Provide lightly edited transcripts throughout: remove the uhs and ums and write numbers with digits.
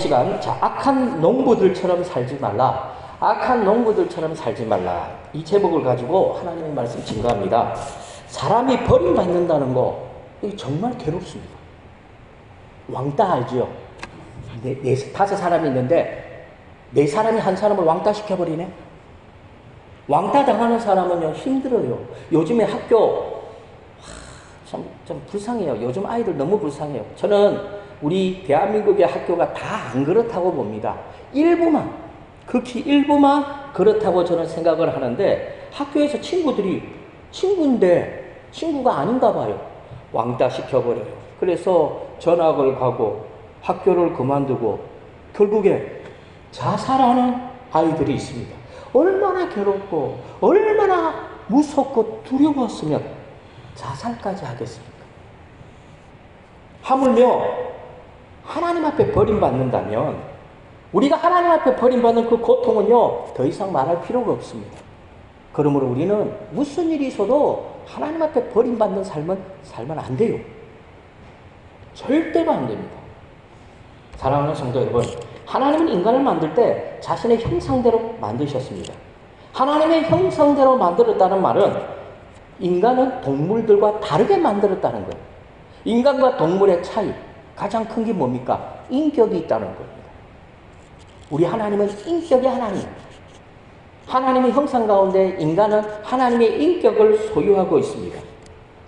시간, 자, 악한 농부들처럼 살지 말라. 악한 농부들처럼 살지 말라. 이 제목을 가지고 하나님의 말씀 증거합니다. 사람이 버림받는다는 거, 이게 정말 괴롭습니다. 왕따 알죠? 다섯 사람이 있는데, 네 사람이 한 사람을 왕따 시켜버리네? 왕따 당하는 사람은요, 힘들어요. 요즘에 학교, 좀 불쌍해요. 요즘 아이들 너무 불쌍해요. 저는 우리 대한민국의 학교가 다 안 그렇다고 봅니다. 일부만, 극히 일부만 그렇다고 저는 생각을 하는데, 학교에서 친구들이 친구인데 친구가 아닌가 봐요. 왕따 시켜버려요. 그래서 전학을 가고 학교를 그만두고 결국에 자살하는 아이들이 있습니다. 얼마나 괴롭고 얼마나 무섭고 두려웠으면 자살까지 하겠습니까? 하물며 하나님 앞에 버림받는다면, 우리가 하나님 앞에 버림받는 그 고통은요, 더 이상 말할 필요가 없습니다. 그러므로 우리는 무슨 일이 있어도 하나님 앞에 버림받는 삶은 살면 안 돼요. 절대로 안 됩니다. 사랑하는 성도 여러분, 하나님은 인간을 만들 때 자신의 형상대로 만드셨습니다. 하나님의 형상대로 만들었다는 말은 인간은 동물들과 다르게 만들었다는 거예요. 인간과 동물의 차이, 가장 큰 게 뭡니까? 인격이 있다는 겁니다. 우리 하나님은 인격의 하나님. 하나님의 형상 가운데 인간은 하나님의 인격을 소유하고 있습니다.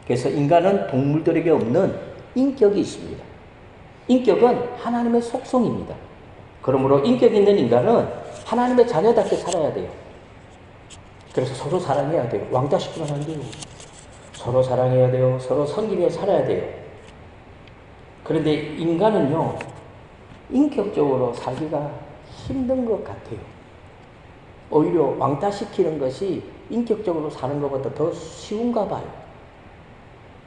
그래서 인간은 동물들에게 없는 인격이 있습니다. 인격은 하나님의 속성입니다. 그러므로 인격 있는 인간은 하나님의 자녀답게 살아야 돼요. 그래서 서로 사랑해야 돼요. 왕따시키면 안 돼요. 서로 사랑해야 돼요. 서로 섬기며 살아야 돼요. 그런데 인간은요, 인격적으로 살기가 힘든 것 같아요. 오히려 왕따시키는 것이 인격적으로 사는 것보다 더 쉬운가 봐요.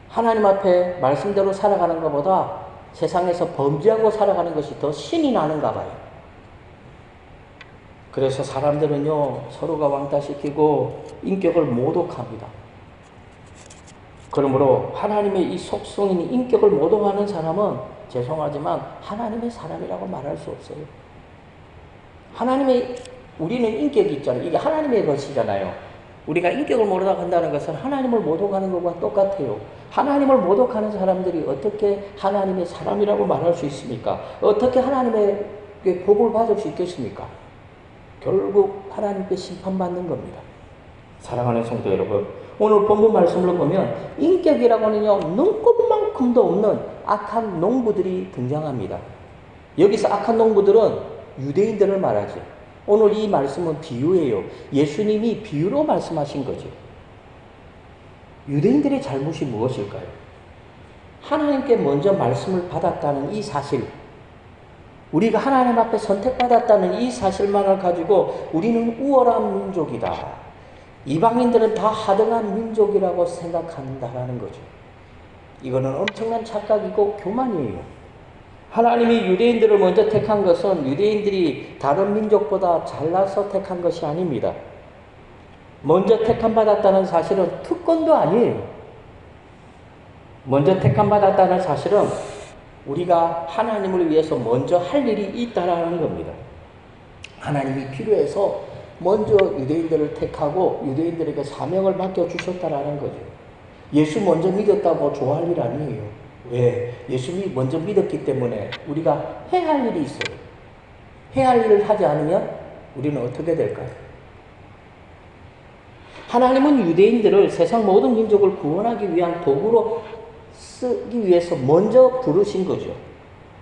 하나님 앞에 말씀대로 살아가는 것보다 세상에서 범죄하고 살아가는 것이 더 신이 나는가 봐요. 그래서 사람들은요, 서로가 왕따시키고 인격을 모독합니다. 그러므로 하나님의 이 속성인 인격을 모독하는 사람은 죄송하지만 하나님의 사람이라고 말할 수 없어요. 우리는 인격이 있잖아요. 이게 하나님의 것이잖아요. 우리가 인격을 모독한다는 것은 하나님을 모독하는 것과 똑같아요. 하나님을 모독하는 사람들이 어떻게 하나님의 사람이라고 말할 수 있습니까? 어떻게 하나님의 복을 받을 수 있겠습니까? 결국 하나님께 심판받는 겁니다. 사랑하는 성도 여러분, 오늘 본문 말씀을 보면 인격이라고는요, 눈꼽만큼도 없는 악한 농부들이 등장합니다. 여기서 악한 농부들은 유대인들을 말하죠. 오늘 이 말씀은 비유예요. 예수님이 비유로 말씀하신 거죠. 유대인들의 잘못이 무엇일까요? 하나님께 먼저 말씀을 받았다는 이 사실, 우리가 하나님 앞에 선택받았다는 이 사실만을 가지고 우리는 우월한 민족이다, 이방인들은 다 하등한 민족이라고 생각한다라는 거죠. 이거는 엄청난 착각이고 교만이에요. 하나님이 유대인들을 먼저 택한 것은 유대인들이 다른 민족보다 잘나서 택한 것이 아닙니다. 먼저 택함받았다는 사실은 특권도 아니에요. 먼저 택함받았다는 사실은 우리가 하나님을 위해서 먼저 할 일이 있다라는 겁니다. 하나님이 필요해서 먼저 유대인들을 택하고 유대인들에게 사명을 맡겨주셨다라는 거죠. 예수 먼저 믿었다고 좋아할 일 아니에요. 왜? 예수님이 먼저 믿었기 때문에 우리가 해야 할 일이 있어요. 해야 할 일을 하지 않으면 우리는 어떻게 될까요? 하나님은 유대인들을 세상 모든 민족을 구원하기 위한 도구로 쓰기 위해서 먼저 부르신 거죠.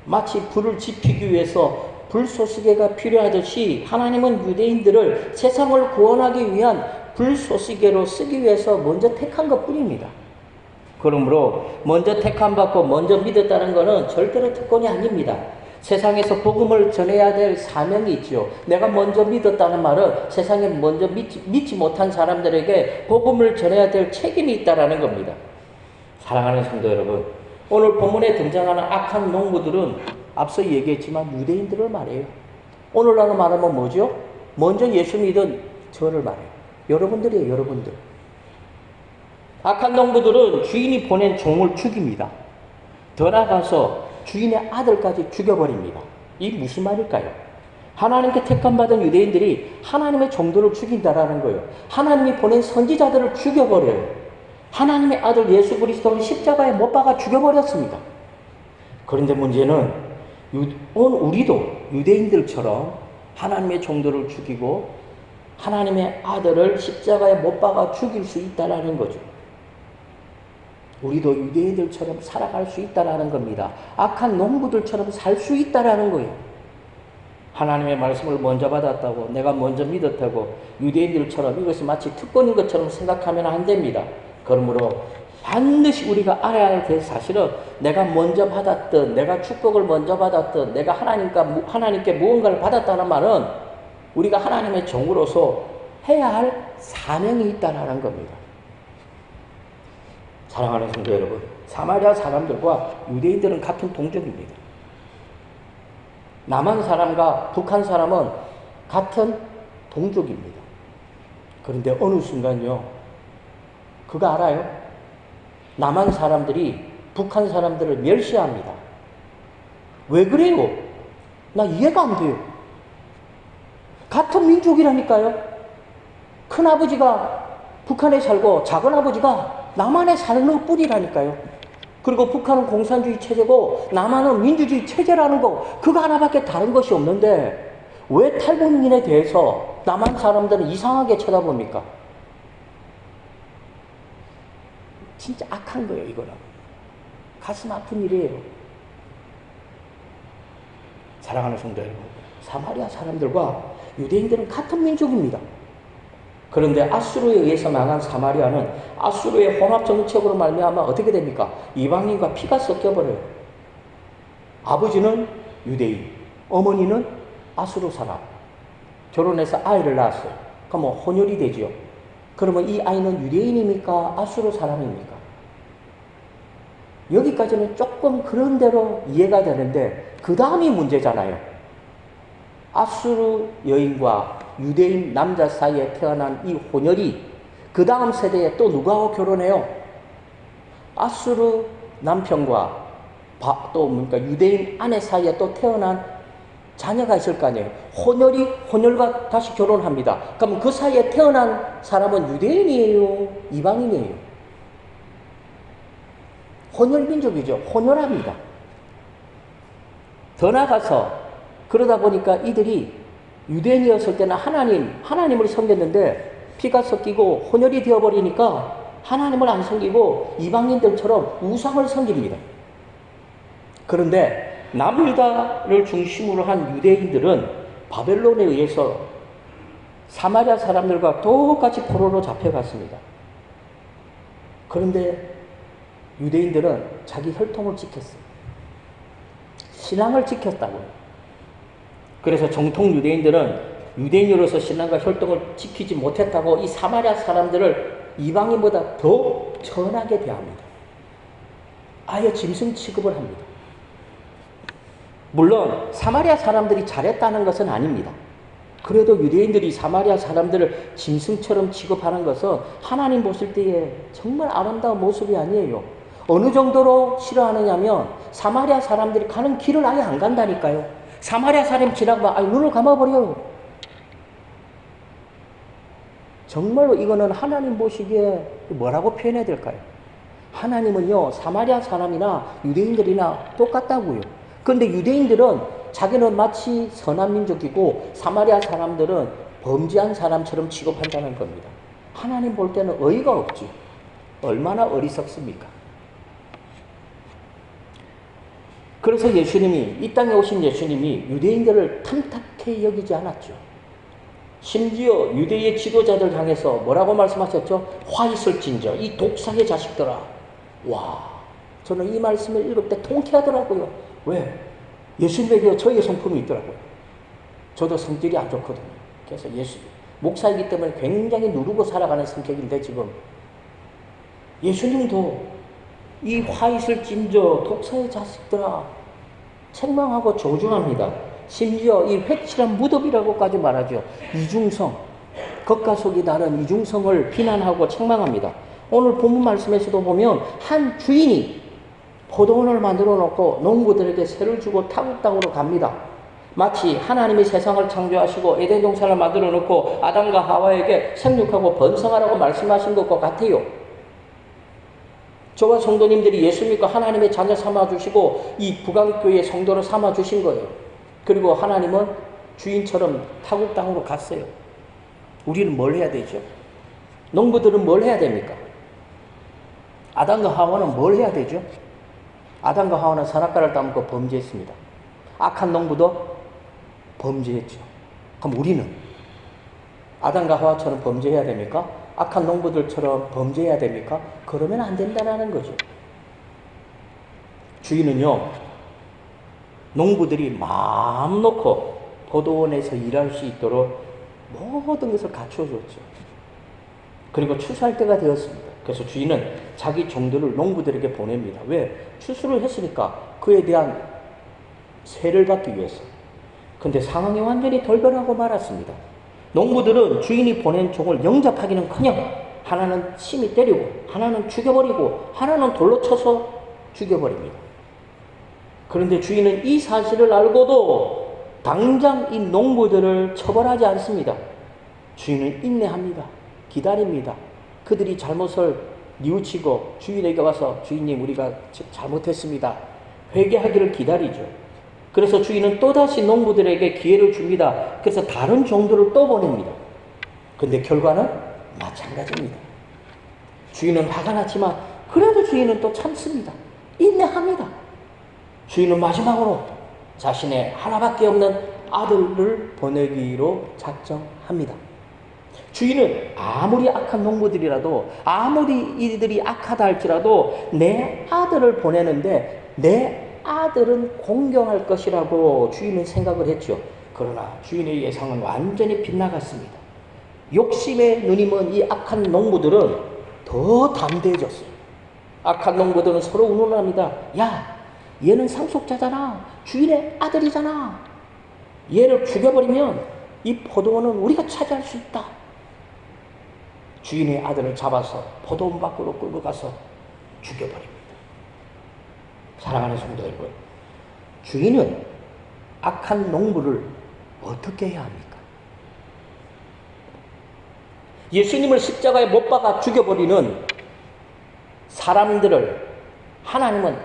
마치 불을 지피기 위해서 불쏘시개가 필요하듯이 하나님은 유대인들을 세상을 구원하기 위한 불쏘시개로 쓰기 위해서 먼저 택한 것 뿐입니다. 그러므로 먼저 택함받고 먼저 믿었다는 것은 절대로 특권이 아닙니다. 세상에서 복음을 전해야 될 사명이 있죠. 내가 먼저 믿었다는 말은 세상에 먼저 믿지 못한 사람들에게 복음을 전해야 될 책임이 있다는 겁니다. 사랑하는 성도 여러분, 오늘 본문에 등장하는 악한 농부들은 앞서 얘기했지만 유대인들을 말해요. 오늘날로 말하면 뭐죠? 먼저 예수 믿은 저를 말해요. 여러분들이에요, 여러분들. 악한 농부들은 주인이 보낸 종을 죽입니다. 더 나아가서 주인의 아들까지 죽여버립니다. 이 무슨 말일까요? 하나님께 택함받은 유대인들이 하나님의 종들을 죽인다라는 거예요. 하나님이 보낸 선지자들을 죽여버려요. 하나님의 아들 예수 그리스도를 십자가에 못 박아 죽여버렸습니다. 그런데 문제는 우리도 유대인들처럼 하나님의 종들을 죽이고 하나님의 아들을 십자가에 못 박아 죽일 수 있다라는 거죠. 우리도 유대인들처럼 살아갈 수 있다라는 겁니다. 악한 농부들처럼 살 수 있다라는 거예요. 하나님의 말씀을 먼저 받았다고, 내가 먼저 믿었다고 유대인들처럼 이것이 마치 특권인 것처럼 생각하면 안 됩니다. 그러므로 반드시 우리가 알아야 될 사실은 내가 먼저 받았던, 내가 축복을 먼저 받았던, 내가 하나님께 무언가를 받았다는 말은 우리가 하나님의 종으로서 해야 할 사명이 있다는 겁니다. 사랑하는 성도 여러분, 사마리아 사람들과 유대인들은 같은 동족입니다. 남한 사람과 북한 사람은 같은 동족입니다. 그런데 어느 순간요, 그거 알아요? 남한 사람들이 북한 사람들을 멸시합니다. 왜 그래요? 나 이해가 안 돼요. 같은 민족이라니까요. 큰아버지가 북한에 살고 작은아버지가 남한에 사는 뿐이라니까요. 그리고 북한은 공산주의 체제고 남한은 민주주의 체제라는 거, 그거 하나밖에 다른 것이 없는데 왜 탈북민에 대해서 남한 사람들은 이상하게 쳐다봅니까? 진짜 악한 거예요, 이거는. 가슴 아픈 일이에요. 사랑하는 성도 여러분, 사마리아 사람들과 유대인들은 같은 민족입니다. 그런데 아수르에 의해서 망한 사마리아는 아수르의 혼합 정책으로 말미암아 어떻게 됩니까? 이방인과 피가 섞여버려요. 아버지는 유대인, 어머니는 아수르 사람. 결혼해서 아이를 낳았어요. 그러면 혼혈이 되지요. 그러면 이 아이는 유대인입니까? 아수르 사람입니까? 여기까지는 조금 그런 대로 이해가 되는데 그 다음이 문제잖아요. 아수르 여인과 유대인 남자 사이에 태어난 이 혼혈이 그 다음 세대에 또 누구하고 결혼해요? 아수르 남편과 또 유대인 아내 사이에 또 태어난 자녀가 있을 거 아니에요. 혼혈이 혼혈과 다시 결혼합니다. 그럼 그 사이에 태어난 사람은 유대인이에요? 이방인이에요? 혼혈 민족이죠. 혼혈합니다. 더 나아가서 그러다 보니까 이들이 유대인이었을 때는 하나님을 섬겼는데 피가 섞이고 혼혈이 되어버리니까 하나님을 안 섬기고 이방인들처럼 우상을 섬깁니다. 그런데 남유다를 중심으로 한 유대인들은 바벨론에 의해서 사마리아 사람들과 똑같이 포로로 잡혀갔습니다. 그런데 유대인들은 자기 혈통을 지켰어요. 신앙을 지켰다고요. 그래서 정통 유대인들은 유대인으로서 신앙과 혈통을 지키지 못했다고 이 사마리아 사람들을 이방인보다 더 천하게 대합니다. 아예 짐승 취급을 합니다. 물론 사마리아 사람들이 잘했다는 것은 아닙니다. 그래도 유대인들이 사마리아 사람들을 짐승처럼 취급하는 것은 하나님 보실 때에 정말 아름다운 모습이 아니에요. 어느 정도로 싫어하느냐면 사마리아 사람들이 가는 길을 아예 안 간다니까요. 사마리아 사람 지나가면 눈을 감아버려요. 정말로 이거는 하나님 보시기에 뭐라고 표현해야 될까요? 하나님은요, 사마리아 사람이나 유대인들이나 똑같다고요. 그런데 유대인들은 자기는 마치 선한 민족이고 사마리아 사람들은 범죄한 사람처럼 취급한다는 겁니다. 하나님 볼 때는 어이가 없지. 얼마나 어리석습니까? 그래서 예수님이, 이 땅에 오신 예수님이 유대인들을 탐탁해 여기지 않았죠. 심지어 유대의 지도자들 향해서 뭐라고 말씀하셨죠? 화 있을진저, 이 독사의 자식들아. 와, 저는 이 말씀을 읽을 때 통쾌하더라고요. 왜? 예수님에게 저의 성품이 있더라고요. 저도 성질이 안 좋거든요. 그래서 목사이기 때문에 굉장히 누르고 살아가는 성격인데 지금 예수님도 이 화 있을진저 독사의 자식들아 책망하고 조종합니다. 심지어 이 획실한 무덤이라고까지 말하죠. 이중성, 겉과 속이 다른 이중성을 비난하고 책망합니다. 오늘 본문 말씀에서도 보면 한 주인이 포도원을 만들어 놓고 농부들에게 세를 주고 타국 땅으로 갑니다. 마치 하나님이 세상을 창조하시고 에덴 동산을 만들어 놓고 아담과 하와에게 생육하고 번성하라고 말씀하신 것과 같아요. 저와 성도님들이 예수 믿고 하나님의 자녀 삼아주시고 이 북한교회 성도를 삼아주신 거예요. 그리고 하나님은 주인처럼 타국 땅으로 갔어요. 우리는 뭘 해야 되죠? 농부들은 뭘 해야 됩니까? 아담과 하와는 뭘 해야 되죠? 아담과 하와는 선악과를 따먹고 범죄했습니다. 악한 농부도 범죄했죠. 그럼 우리는 아담과 하와처럼 범죄해야 됩니까? 악한 농부들처럼 범죄해야 됩니까? 그러면 안 된다는 거죠. 주인은요, 농부들이 마음 놓고 포도원에서 일할 수 있도록 모든 것을 갖춰줬죠. 그리고 추수할 때가 되었습니다. 그래서 주인은 자기 종들을 농부들에게 보냅니다. 왜? 추수를 했으니까 그에 대한 세를 받기 위해서. 근데 상황이 완전히 돌변하고 말았습니다. 농부들은 주인이 보낸 종을 영접하기는커녕 하나는 심히 때리고 하나는 죽여버리고 하나는 돌로 쳐서 죽여버립니다. 그런데 주인은 이 사실을 알고도 당장 이 농부들을 처벌하지 않습니다. 주인은 인내합니다. 기다립니다. 그들이 잘못을 뉘우치고 주인에게 와서 주인님 우리가 잘못했습니다. 회개하기를 기다리죠. 그래서 주인은 또다시 농부들에게 기회를 줍니다. 그래서 다른 종들을 또 보냅니다. 근데 결과는 마찬가지입니다. 주인은 화가 났지만 그래도 주인은 또 참습니다. 인내합니다. 주인은 마지막으로 자신의 하나밖에 없는 아들을 보내기로 작정합니다. 주인은 아무리 악한 농부들이라도 아무리 이들이 악하다 할지라도 내 아들을 보내는데 내 아들은 공경할 것이라고 주인은 생각을 했죠. 그러나 주인의 예상은 완전히 빗나갔습니다. 욕심에 눈이 먼 이 악한 농부들은 더 담대해졌어요. 악한 농부들은 서로 운운합니다. 야, 얘는 상속자잖아. 주인의 아들이잖아. 얘를 죽여버리면 이 포도원은 우리가 차지할 수 있다. 주인의 아들을 잡아서 포도원 밖으로 끌고 가서 죽여버립니다. 사랑하는 성도 여러분, 주인은 악한 농부를 어떻게 해야 합니까? 예수님을 십자가에 못 박아 죽여버리는 사람들을 하나님은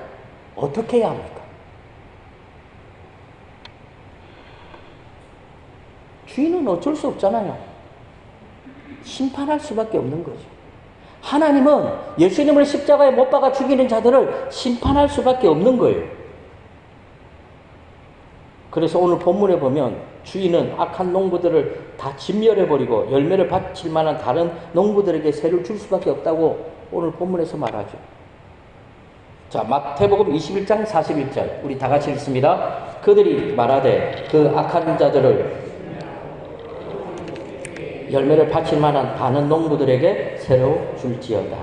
어떻게 해야 합니까? 주인은 어쩔 수 없잖아요. 심판할 수밖에 없는 거죠. 하나님은 예수님을 십자가에 못 박아 죽이는 자들을 심판할 수밖에 없는 거예요. 그래서 오늘 본문에 보면 주인은 악한 농부들을 다 진멸해버리고 열매를 바칠 만한 다른 농부들에게 세를 줄 수밖에 없다고 오늘 본문에서 말하죠. 자, 마태복음 21장 41절 우리 다 같이 읽습니다. 그들이 말하되 그 악한 자들을 열매를 바칠 만한 많은 농부들에게 새로 줄지어다.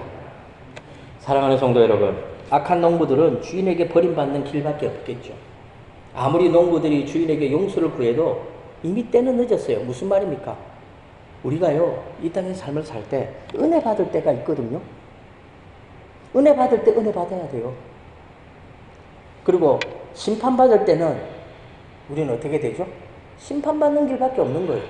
사랑하는 성도 여러분, 악한 농부들은 주인에게 버림받는 길밖에 없겠죠. 아무리 농부들이 주인에게 용서를 구해도 이미 때는 늦었어요. 무슨 말입니까? 우리가요, 이 땅의 삶을 살 때 은혜 받을 때가 있거든요. 은혜 받을 때 은혜 받아야 돼요. 그리고 심판받을 때는 우리는 어떻게 되죠? 심판받는 길밖에 없는 거예요.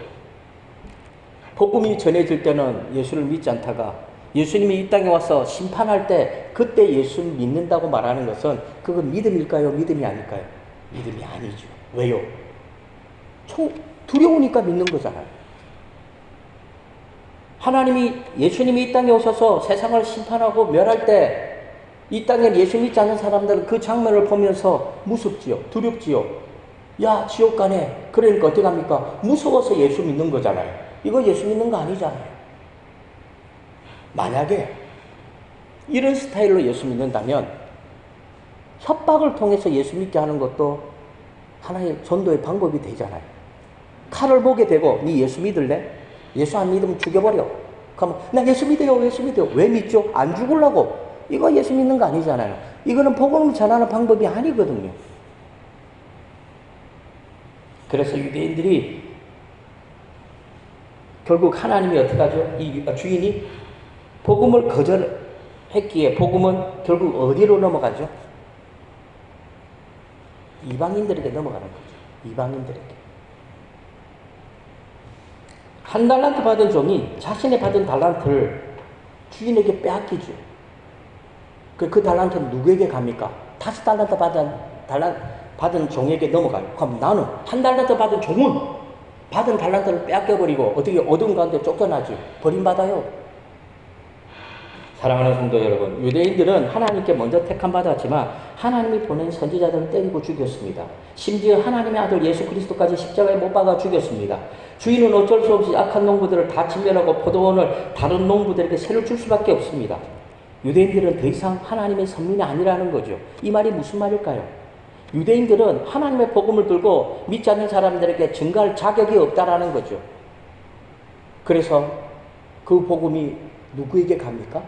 복음이 전해질 때는 예수를 믿지 않다가 예수님이 이 땅에 와서 심판할 때 그때 예수 믿는다고 말하는 것은 그건 믿음일까요? 믿음이 아닐까요? 믿음이 아니죠. 왜요? 두려우니까 믿는 거잖아요. 하나님이 예수님이 이 땅에 오셔서 세상을 심판하고 멸할 때 이 땅에 예수 믿지 않는 사람들은 그 장면을 보면서 무섭지요. 두렵지요. 야, 지옥 가네. 그러니까 어떻게 합니까? 무서워서 예수 믿는 거잖아요. 이거 예수 믿는 거 아니잖아요. 만약에 이런 스타일로 예수 믿는다면 협박을 통해서 예수 믿게 하는 것도 하나의 전도의 방법이 되잖아요. 칼을 보게 되고 네 예수 믿을래? 예수 안 믿으면 죽여버려. 그러면 나 예수 믿어요. 예수 믿어요. 왜 믿죠? 안 죽으려고. 이거 예수 믿는 거 아니잖아요. 이거는 복음을 전하는 방법이 아니거든요. 그래서 유대인들이 결국 하나님이 어떻게 하죠? 이 주인이 복음을 거절했기에 복음은 결국 어디로 넘어가죠? 이방인들에게 넘어가는 거죠. 이방인들에게. 한 달란트 받은 종이 자신이 받은 달란트를 주인에게 빼앗기죠. 그 달란트는 누구에게 갑니까? 다시 달란트 받은 종에게 넘어가요. 그럼 나는 한 달란트 받은 종은 받은 달란트를 빼앗겨버리고 어떻게 어두운 가운데 쫓겨나지? 버림받아요. 사랑하는 성도 여러분, 유대인들은 하나님께 먼저 택함받았지만 하나님이 보낸 선지자들을 때리고 죽였습니다. 심지어 하나님의 아들 예수 그리스도까지 십자가에 못 박아 죽였습니다. 주인은 어쩔 수 없이 악한 농부들을 다 진멸하고 포도원을 다른 농부들에게 새로 줄 수밖에 없습니다. 유대인들은 더 이상 하나님의 선민이 아니라는 거죠. 이 말이 무슨 말일까요? 유대인들은 하나님의 복음을 들고 믿지 않는 사람들에게 증거할 자격이 없다라는 거죠. 그래서 그 복음이 누구에게 갑니까?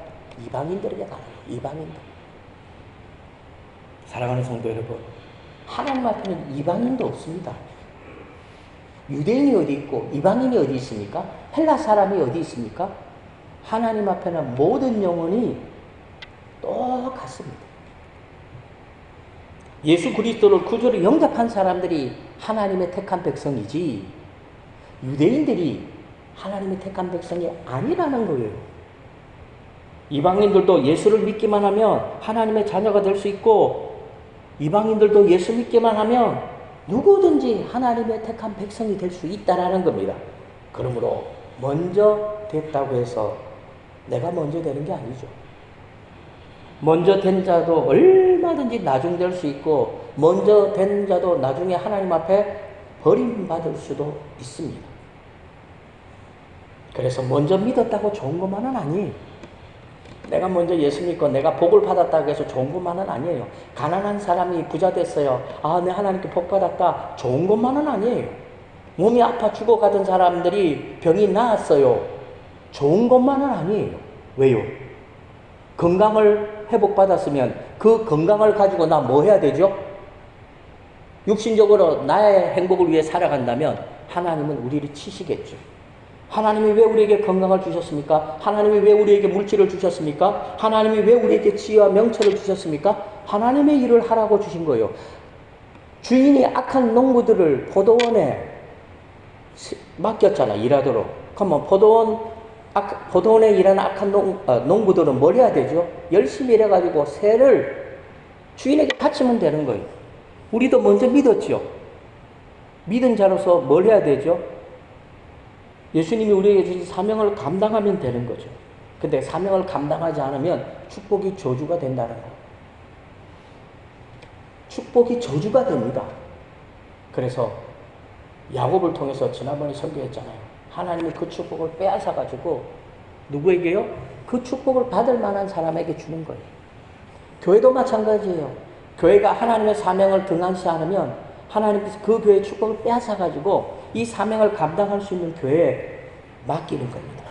이방인들에게 가요. 이방인들. 사랑하는 성도 여러분, 하나님 앞에는 이방인도 없습니다. 유대인이 어디 있고 이방인이 어디 있습니까? 헬라 사람이 어디 있습니까? 하나님 앞에는 모든 영혼이 똑같습니다. 예수 그리스도를 구주로 영접한 사람들이 하나님의 택한 백성이지 유대인들이 하나님의 택한 백성이 아니라는 거예요. 이방인들도 예수를 믿기만 하면 하나님의 자녀가 될 수 있고 이방인들도 예수 믿기만 하면 누구든지 하나님의 택한 백성이 될 수 있다라는 겁니다. 그러므로 먼저 됐다고 해서 내가 먼저 되는 게 아니죠. 먼저 된 자도 얼마든지 나중 될 수 있고 먼저 된 자도 나중에 하나님 앞에 버림받을 수도 있습니다. 그래서 먼저 믿었다고 좋은 것만은 아니에요. 내가 먼저 예수 믿고 내가 복을 받았다고 해서 좋은 것만은 아니에요. 가난한 사람이 부자 됐어요. 아, 내 하나님께 복 받았다. 좋은 것만은 아니에요. 몸이 아파 죽어가던 사람들이 병이 나았어요. 좋은 것만은 아니에요. 왜요? 건강을 회복받았으면 그 건강을 가지고 나 뭐 해야 되죠? 육신적으로 나의 행복을 위해 살아간다면 하나님은 우리를 치시겠죠. 하나님이 왜 우리에게 건강을 주셨습니까? 하나님이 왜 우리에게 물질을 주셨습니까? 하나님이 왜 우리에게 지혜와 명철을 주셨습니까? 하나님의 일을 하라고 주신 거예요. 주인이 악한 농부들을 포도원에 맡겼잖아, 일하도록. 그러면 포도원에 일하는 악한 농부들은 뭘 해야 되죠? 열심히 일해가지고 새를 주인에게 바치면 되는 거예요. 우리도 먼저 믿었죠. 믿은 자로서 뭘 해야 되죠? 예수님이 우리에게 주신 사명을 감당하면 되는 거죠. 근데 사명을 감당하지 않으면 축복이 저주가 된다는 거예요. 축복이 저주가 됩니다. 그래서 야곱을 통해서 지난번에 설교했잖아요. 하나님이 그 축복을 빼앗아가지고 누구에게요? 그 축복을 받을 만한 사람에게 주는 거예요. 교회도 마찬가지예요. 교회가 하나님의 사명을 등한시 않으면 하나님께서 그 교회의 축복을 빼앗아가지고 이 사명을 감당할 수 있는 교회에 맡기는 겁니다.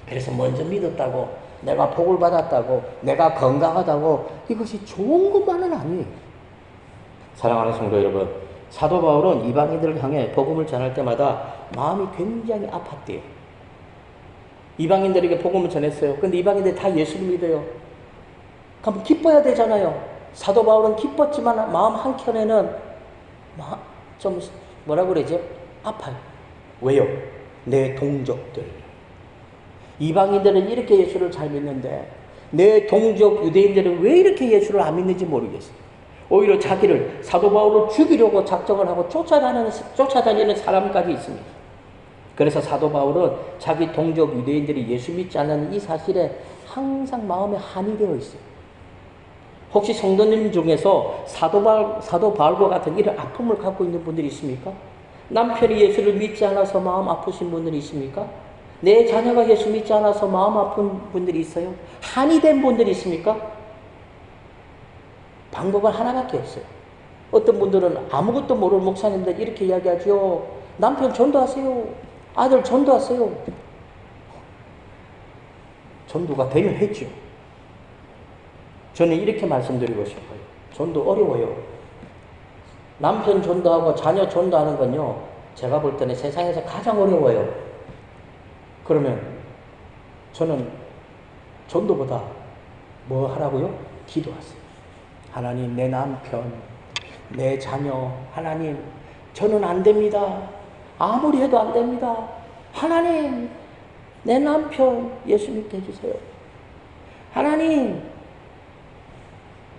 그래서 먼저 믿었다고, 내가 복을 받았다고, 내가 건강하다고, 이것이 좋은 것만은 아니에요. 사랑하는 성도 여러분, 사도 바울은 이방인들을 향해 복음을 전할 때마다 마음이 굉장히 아팠대요. 이방인들에게 복음을 전했어요. 근데 이방인들이 다 예수를 믿어요. 그럼 기뻐야 되잖아요. 사도 바울은 기뻤지만 마음 한켠에는 좀 뭐라 그러죠? 아파요. 왜요? 내 동족들. 이방인들은 이렇게 예수를 잘 믿는데 내 동족 유대인들은 왜 이렇게 예수를 안 믿는지 모르겠어요. 오히려 자기를 사도 바울을 죽이려고 작정을 하고 쫓아다니는 사람까지 있습니다. 그래서 사도 바울은 자기 동족 유대인들이 예수 믿지 않는 이 사실에 항상 마음에 한이 되어 있어요. 혹시 성도님 중에서 사도 바울과 같은 이런 아픔을 갖고 있는 분들이 있습니까? 남편이 예수를 믿지 않아서 마음 아프신 분들이 있습니까? 내 자녀가 예수 믿지 않아서 마음 아픈 분들이 있어요? 한이 된 분들이 있습니까? 방법은 하나밖에 없어요. 어떤 분들은 아무것도 모르는 목사님들 이렇게 이야기하죠. 남편 전도하세요. 아들 전도하세요. 전도가 되면 했죠. 저는 이렇게 말씀드리고 싶어요. 전도 어려워요. 남편 전도하고 자녀 전도하는 건요, 제가 볼 때는 세상에서 가장 어려워요. 그러면 저는 전도보다 뭐 하라고요? 기도하세요. 하나님, 내 남편 내 자녀, 하나님, 저는 안 됩니다. 아무리 해도 안 됩니다. 하나님, 내 남편 예수 믿게 해주세요. 하나님,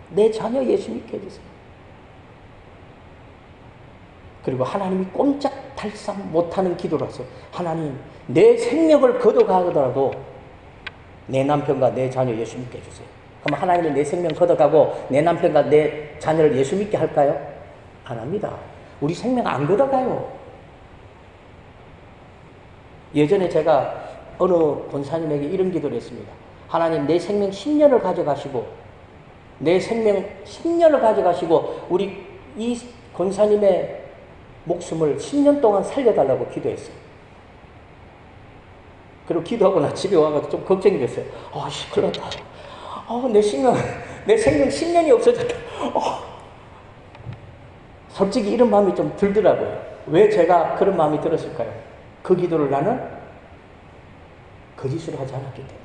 내 자녀 예수 믿게 해주세요. 그리고 하나님이 꼼짝달싹 못하는 기도라서 하나님, 내 생명을 걷어가더라도 내 남편과 내 자녀 예수 믿게 해주세요. 그럼 하나님이 내 생명 걷어가고 내 남편과 내 자녀를 예수 믿게 할까요? 안 합니다. 우리 생명 안 걷어가요. 예전에 제가 어느 권사님에게 이런 기도를 했습니다. 하나님, 내 생명 10년을 가져가시고 내 생명 10년을 가져가시고 우리 이 권사님의 목숨을 10년 동안 살려달라고 기도했어요. 그리고 기도하고 나 집에 와가지고 좀 걱정이 됐어요. 큰일 났다. 내 생명 10년이 없어졌다. 솔직히 이런 마음이 좀 들더라고요. 왜 제가 그런 마음이 들었을까요? 그 기도를 나는 거짓으로 하지 않았기 때문에.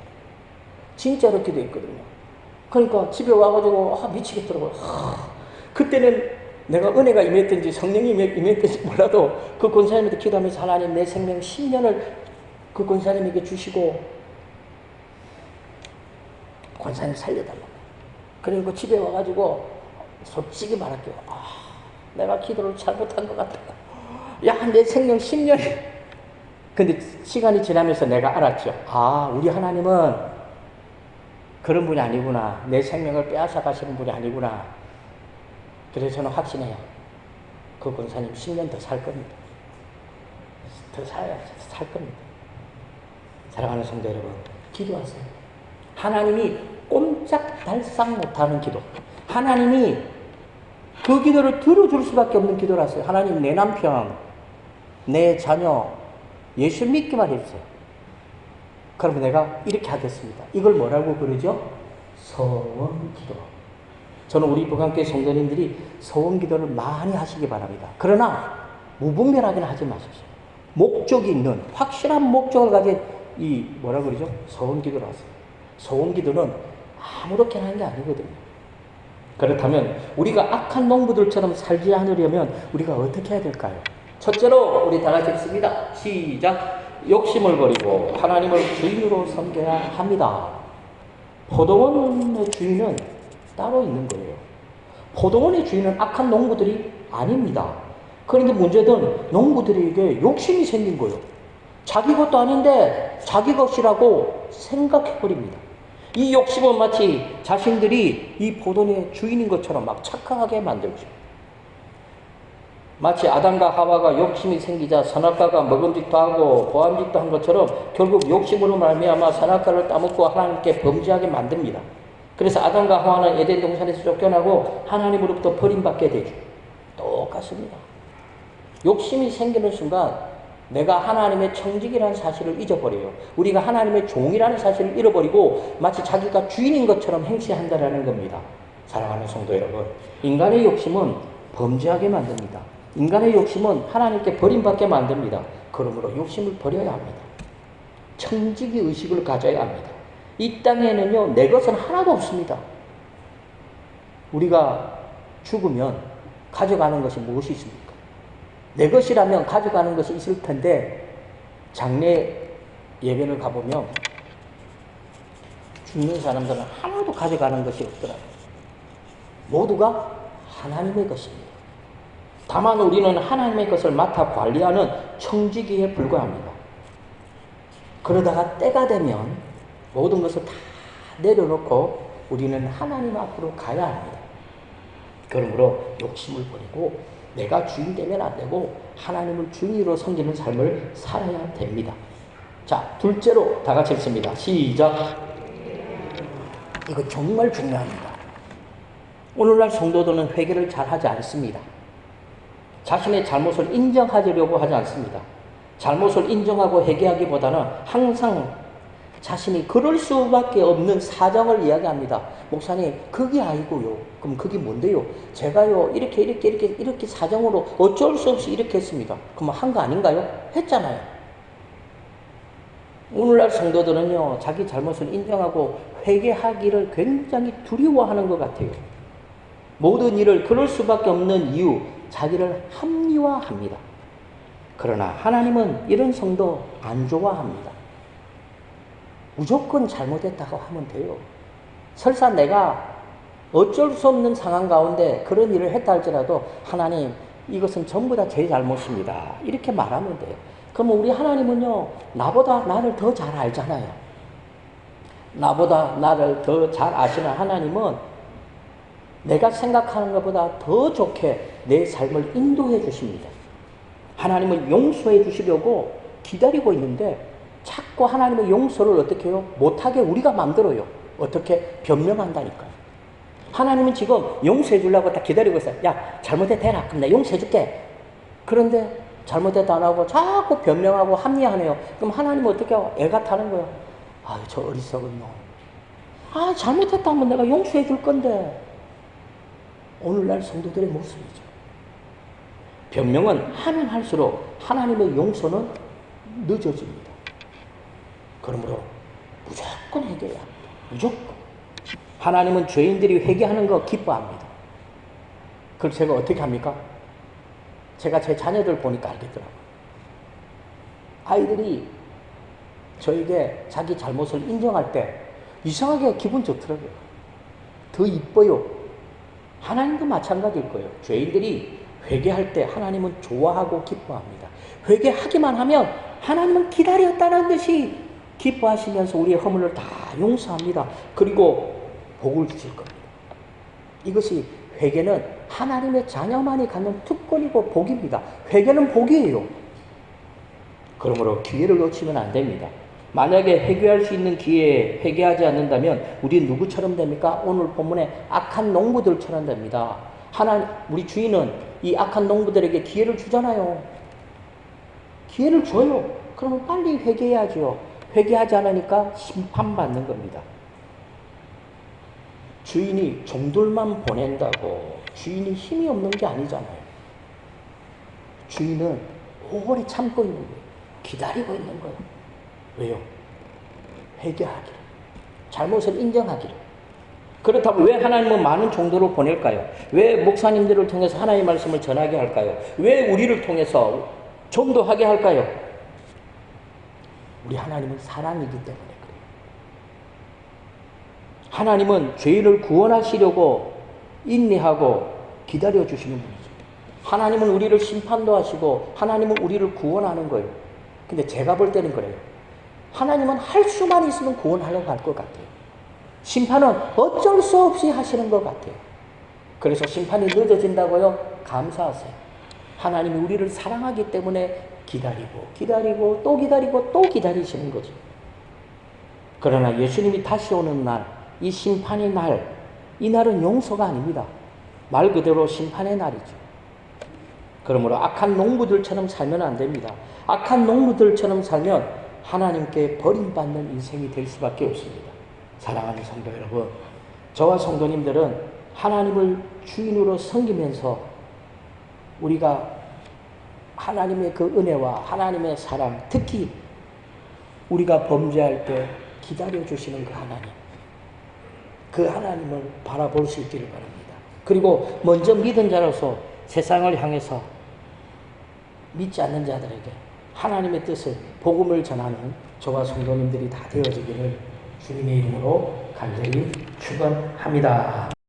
진짜로 기도했거든요. 그러니까 집에 와가지고 미치겠더라고요. 그때는 내가 은혜가 임했든지 성령이 임했든지 몰라도 그 권사님한테 기도하면서 하나님, 내 생명 10년을 그 권사님에게 주시고 권사님 살려달라고. 그리고 집에 와가지고 솔직히 말할게요. 내가 기도를 잘못한 것 같다고. 내 생명 10년이. 근데 시간이 지나면서 내가 알았죠. 우리 하나님은 그런 분이 아니구나. 내 생명을 빼앗아 가시는 분이 아니구나. 그래서 저는 확신해요. 그 권사님 10년 더 살 겁니다. 더 살 겁니다. 사랑하는 성도 여러분, 기도하세요. 하나님이 꼼짝달싹 못하는 기도. 하나님이 그 기도를 들어줄 수밖에 없는 기도라서요. 하나님, 내 남편, 내 자녀, 예수 믿기만 해주세요. 그러면 내가 이렇게 하겠습니다. 이걸 뭐라고 부르죠? 서원기도. 저는 우리 북한교회 성도님들이 서원기도를 많이 하시기 바랍니다. 그러나 무분별하게는 하지 마십시오. 목적이 있는 확실한 목적을 가진 뭐라고 그러죠? 서원기도를 하세요. 서원기도는 아무렇게나 하는 게 아니거든요. 그렇다면 우리가 악한 농부들처럼 살지 않으려면 우리가 어떻게 해야 될까요? 첫째로 우리 다 같이 읽습니다. 시작. 욕심을 버리고 하나님을 주인으로 섬겨야 합니다. 포도원의 주인은 따로 있는 거예요. 포도원의 주인은 악한 농부들이 아닙니다. 그런데 문제는 농부들에게 욕심이 생긴 거예요. 자기 것도 아닌데 자기 것이라고 생각해버립니다. 이 욕심은 마치 자신들이 이 포도원의 주인인 것처럼 막 착각하게 만들죠. 마치 아담과 하와가 욕심이 생기자 선악과가 먹음직도 하고 보암직도 한 것처럼 결국 욕심으로 말미암아 선악과를 따먹고 하나님께 범죄하게 만듭니다. 그래서 아담과 하와는 에덴 동산에서 쫓겨나고 하나님으로부터 버림받게 되죠. 똑같습니다. 욕심이 생기는 순간 내가 하나님의 청직이라는 사실을 잊어버려요. 우리가 하나님의 종이라는 사실을 잃어버리고 마치 자기가 주인인 것처럼 행세한다는 겁니다. 사랑하는 성도 여러분, 인간의 욕심은 범죄하게 만듭니다. 인간의 욕심은 하나님께 버림받게 만듭니다. 그러므로 욕심을 버려야 합니다. 청지기 의식을 가져야 합니다. 이 땅에는요, 내 것은 하나도 없습니다. 우리가 죽으면 가져가는 것이 무엇이 있습니까? 내 것이라면 가져가는 것이 있을 텐데 장례 예배를 가보면 죽는 사람들은 하나도 가져가는 것이 없더라고요. 모두가 하나님의 것입니다. 다만 우리는 하나님의 것을 맡아 관리하는 청지기에 불과합니다. 그러다가 때가 되면 모든 것을 다 내려놓고 우리는 하나님 앞으로 가야 합니다. 그러므로 욕심을 버리고 내가 주인 되면 안 되고 하나님을 주인으로 섬기는 삶을 살아야 됩니다. 자, 둘째로 다 같이 읽습니다. 시작. 이거 정말 중요합니다. 오늘날 성도들은 회개를 잘 하지 않습니다. 자신의 잘못을 인정하려고 하지 않습니다. 잘못을 인정하고 회개하기보다는 항상 자신이 그럴 수밖에 없는 사정을 이야기합니다. 목사님, 그게 아니고요. 그럼 그게 뭔데요? 제가요, 이렇게 사정으로 어쩔 수 없이 이렇게 했습니다. 그럼 한 거 아닌가요? 했잖아요. 오늘날 성도들은요, 자기 잘못을 인정하고 회개하기를 굉장히 두려워하는 것 같아요. 모든 일을 그럴 수밖에 없는 이유, 자기를 합리화합니다. 그러나 하나님은 이런 성도 안 좋아합니다. 무조건 잘못했다고 하면 돼요. 설사 내가 어쩔 수 없는 상황 가운데 그런 일을 했다 할지라도 하나님, 이것은 전부 다 제 잘못입니다. 이렇게 말하면 돼요. 그러면 우리 하나님은요, 나보다 나를 더 잘 알잖아요. 나보다 나를 더 잘 아시는 하나님은 내가 생각하는 것보다 더 좋게 내 삶을 인도해 주십니다. 하나님은 용서해 주시려고 기다리고 있는데 자꾸 하나님의 용서를 어떻게 해요? 못하게 우리가 만들어요. 어떻게? 변명한다니까요. 하나님은 지금 용서해 주려고 딱 기다리고 있어요. 야, 잘못했다 해라. 그럼 내가 용서해 줄게. 그런데 잘못했다 안 하고 자꾸 변명하고 합리화하네요. 그럼 하나님은 어떻게 하고? 애가 타는 거예요. 아유, 저 어리석은 놈. 아, 잘못했다 하면 내가 용서해 줄 건데. 오늘날 성도들의 모습이죠. 변명은 하면 할수록 하나님의 용서는 늦어집니다. 그러므로 무조건 회개해야 합니다. 무조건. 하나님은 죄인들이 회개하는 거 기뻐합니다. 그걸 제가 어떻게 합니까? 제가 제 자녀들 보니까 알겠더라고요. 아이들이 저에게 자기 잘못을 인정할 때 이상하게 기분 좋더라고요. 더 이뻐요. 하나님도 마찬가지일 거예요. 죄인들이 회개할 때 하나님은 좋아하고 기뻐합니다. 회개하기만 하면 하나님은 기다렸다는 듯이 기뻐하시면서 우리의 허물을 다 용서합니다. 그리고 복을 주실 겁니다. 이것이 회개는 하나님의 자녀만이 갖는 특권이고 복입니다. 회개는 복이에요. 그러므로 기회를 놓치면 안 됩니다. 만약에 회개할 수 있는 기회에 회개하지 않는다면 우리 누구처럼 됩니까? 오늘 본문에 악한 농부들처럼 됩니다. 우리 주인은 이 악한 농부들에게 기회를 주잖아요. 기회를 줘요. 그러면 빨리 회개해야죠. 회개하지 않으니까 심판받는 겁니다. 주인이 종들만 보낸다고 주인이 힘이 없는 게 아니잖아요. 주인은 오래 참고 있는 거예요. 기다리고 있는 거예요. 왜요? 회개하기를. 잘못을 인정하기를. 그렇다고 왜 하나님은 많은 종도를 보낼까요? 왜 목사님들을 통해서 하나님의 말씀을 전하게 할까요? 왜 우리를 통해서 전도하게 할까요? 우리 하나님은 사랑이기 때문에 그래요. 하나님은 죄인을 구원하시려고 인내하고 기다려주시는 분이죠. 하나님은 우리를 심판도 하시고 하나님은 우리를 구원하는 거예요. 근데 제가 볼 때는 그래요. 하나님은 할 수만 있으면 구원하려고 할 것 같아요. 심판은 어쩔 수 없이 하시는 것 같아요. 그래서 심판이 늦어진다고요? 감사하세요. 하나님이 우리를 사랑하기 때문에 기다리고 또 기다리고 또 기다리시는 거죠. 그러나 예수님이 다시 오는 날, 이 심판의 날, 이 날은 용서가 아닙니다. 말 그대로 심판의 날이죠. 그러므로 악한 농부들처럼 살면 안 됩니다. 악한 농부들처럼 살면 하나님께 버림받는 인생이 될 수밖에 없습니다. 사랑하는 성도 여러분, 저와 성도님들은 하나님을 주인으로 섬기면서 우리가 하나님의 그 은혜와 하나님의 사랑, 특히 우리가 범죄할 때 기다려주시는 그 하나님을 바라볼 수 있기를 바랍니다. 그리고 먼저 믿은 자로서 세상을 향해서 믿지 않는 자들에게 하나님의 뜻을, 복음을 전하는 저와 성도님들이 다 되어지기를 주님의 이름으로 간절히 축원합니다.